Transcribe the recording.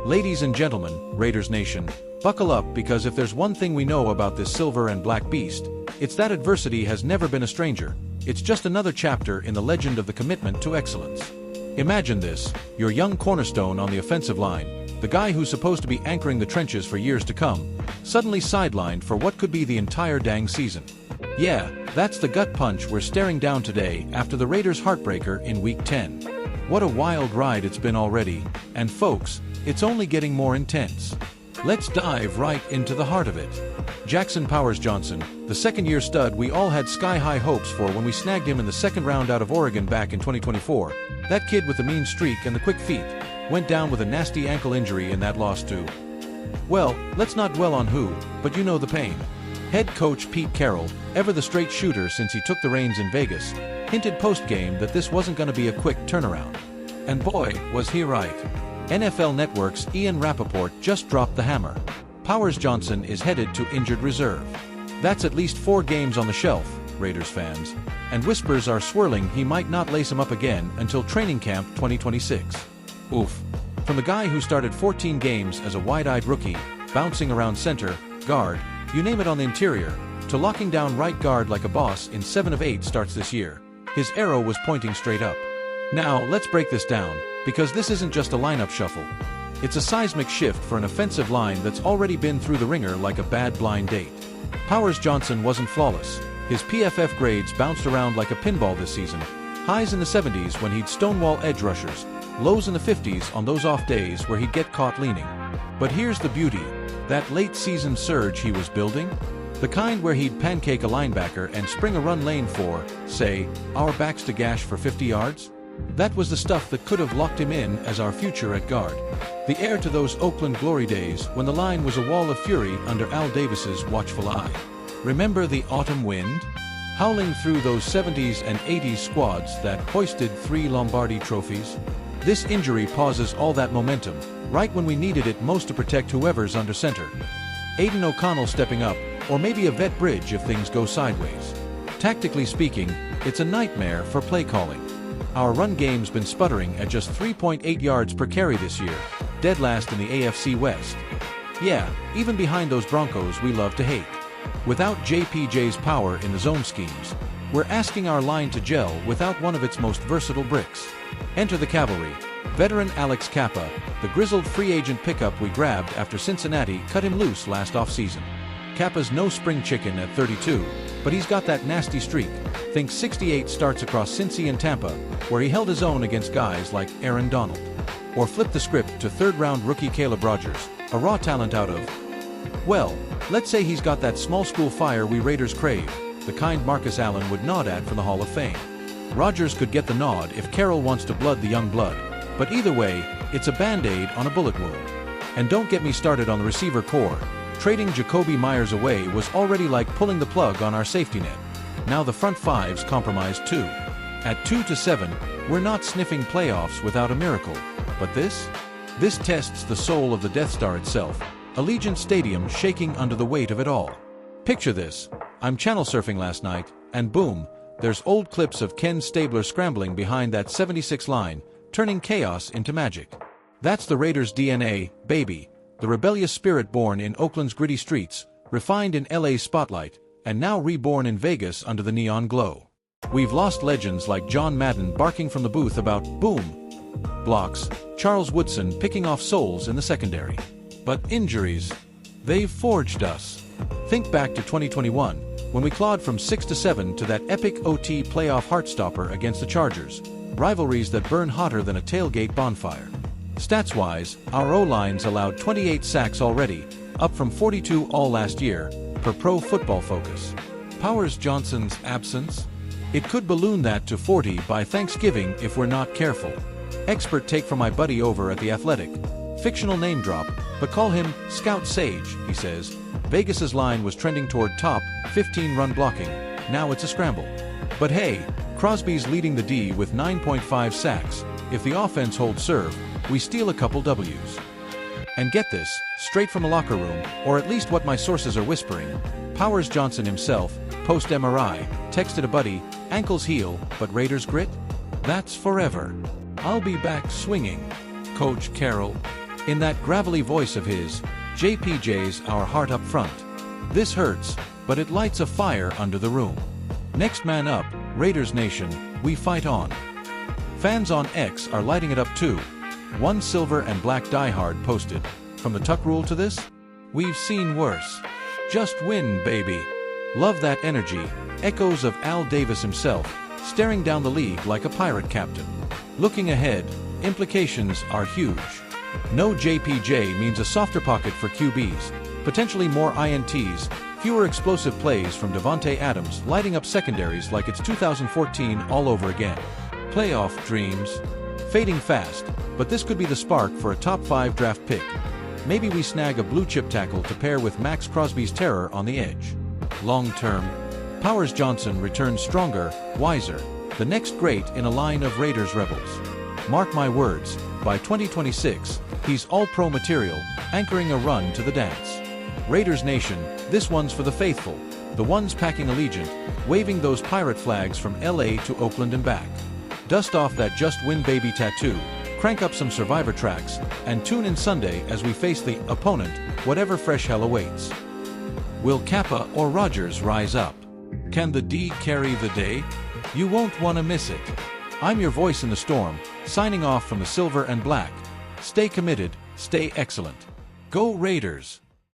Ladies and gentlemen, Raiders Nation, buckle up because if there's one thing we know about this silver and black beast, it's that adversity has never been a stranger. It's just another chapter in the legend of the commitment to excellence. Imagine this, your young cornerstone on the offensive line, the guy who's supposed to be anchoring the trenches for years to come, suddenly sidelined for what could be the entire dang season. Yeah, that's the gut punch we're staring down today after the Raiders' heartbreaker in Week 10. What a wild ride it's been already, and folks, it's only getting more intense. Let's dive right into the heart of it. Jackson Powers Johnson, the second-year stud we all had sky-high hopes for when we snagged him in the second round out of Oregon back in 2024, that kid with the mean streak and the quick feet, went down with a nasty ankle injury in that loss too. Well, let's not dwell on who, but you know the pain. Head coach Pete Carroll, ever the straight shooter since he took the reins in Vegas, hinted post-game that this wasn't going to be a quick turnaround. And boy, was he right. NFL Network's Ian Rappaport just dropped the hammer. Powers Johnson is headed to injured reserve. That's at least 4 games on the shelf, Raiders fans, and whispers are swirling he might not lace him up again until training camp 2026. Oof. From the guy who started 14 games as a wide-eyed rookie, bouncing around center, guard, you name it on the interior, to locking down right guard like a boss in 7 of 8 starts this year, his arrow was pointing straight up. Now, let's break this down, because this isn't just a lineup shuffle. It's a seismic shift for an offensive line that's already been through the ringer like a bad blind date. Powers Johnson wasn't flawless. His PFF grades bounced around like a pinball this season. Highs in the 70s when he'd stonewall edge rushers, lows in the 50s on those off days where he'd get caught leaning. But here's the beauty. That late-season surge he was building? The kind where he'd pancake a linebacker and spring a run lane for, say, our backs to gash for 50 yards? That was the stuff that could have locked him in as our future at guard. The heir to those Oakland glory days when the line was a wall of fury under Al Davis's watchful eye. Remember the autumn wind? Howling through those 70s and 80s squads that hoisted 3 Lombardi trophies? This injury pauses all that momentum, right when we needed it most to protect whoever's under center. Aidan O'Connell stepping up, or maybe a vet bridge if things go sideways. Tactically speaking, it's a nightmare for play calling. Our run game's been sputtering at just 3.8 yards per carry this year, dead last in the AFC West. Yeah, even behind those Broncos we love to hate. Without JPJ's power in the zone schemes, we're asking our line to gel without one of its most versatile bricks. Enter the cavalry. Veteran Alex Cappa, the grizzled free agent pickup we grabbed after Cincinnati cut him loose last offseason. Cappa's no spring chicken at 32, but he's got that nasty streak. Think 68 starts across Cincy and Tampa, where he held his own against guys like Aaron Donald. Or flip the script to third-round rookie Caleb Rogers, a raw talent out of, well, let's say he's got that small school fire we Raiders crave, the kind Marcus Allen would nod at for the Hall of Fame. Rogers could get the nod if Carroll wants to blood the young blood, but either way, it's a band-aid on a bullet wound. And don't get me started on the receiver core. Trading Jakobi Meyers away was already like pulling the plug on our safety net. Now the front five's compromised too. At 2-7, we're not sniffing playoffs without a miracle. But this? This tests the soul of the Death Star itself. Allegiant Stadium shaking under the weight of it all. Picture this. I'm channel surfing last night, and boom, there's old clips of Ken Stabler scrambling behind that 76 line, turning chaos into magic. That's the Raiders' DNA, baby. The rebellious spirit born in Oakland's gritty streets, refined in LA's spotlight, and now reborn in Vegas under the neon glow. We've lost legends like John Madden barking from the booth about boom blocks, Charles Woodson picking off souls in the secondary. But injuries, they've forged us. Think back to 2021, when we clawed from 6-7 to that epic OT playoff heartstopper against the Chargers, rivalries that burn hotter than a tailgate bonfire. Stats-wise, our O-lines allowed 28 sacks already, up from 42 all last year, per Pro Football Focus. Powers Johnson's absence? It could balloon that to 40 by Thanksgiving if we're not careful. Expert take from my buddy over at The Athletic. Fictional name drop, but call him Scout Sage, he says. Vegas's line was trending toward top 15 run blocking, now it's a scramble. But hey, Crosby's leading the D with 9.5 sacks. If the offense holds serve, we steal a couple W's. And get this, straight from a locker room, or at least what my sources are whispering, Powers Johnson himself, post-MRI, texted a buddy, ankles heal, but Raiders grit? That's forever. I'll be back swinging. Coach Carroll. In that gravelly voice of his, JPJ's our heart up front. This hurts, but it lights a fire under the room. Next man up, Raiders Nation, we fight on. Fans on X are lighting it up too. One silver and black diehard posted, from the tuck rule to this? We've seen worse. Just win, baby. Love that energy, echoes of Al Davis himself, staring down the league like a pirate captain. Looking ahead, implications are huge. No JPJ means a softer pocket for QBs, potentially more INTs, fewer explosive plays from Davante Adams lighting up secondaries like it's 2014 all over again. Playoff dreams fading fast, but this could be the spark for a top 5 draft pick. Maybe we snag a blue-chip tackle to pair with Max Crosby's terror on the edge. Long-term, Powers Johnson returns stronger, wiser, the next great in a line of Raiders rebels. Mark my words, by 2026, he's all-pro material, anchoring a run to the dance. Raiders Nation, this one's for the faithful, the ones packing Allegiant, waving those pirate flags from LA to Oakland and back. Dust off that Just Win Baby tattoo, crank up some Survivor tracks, and tune in Sunday as we face the opponent, whatever fresh hell awaits. Will Kappa or Rodgers rise up? Can the D carry the day? You won't want to miss it. I'm your voice in the storm, signing off from the silver and black. Stay committed, stay excellent. Go Raiders!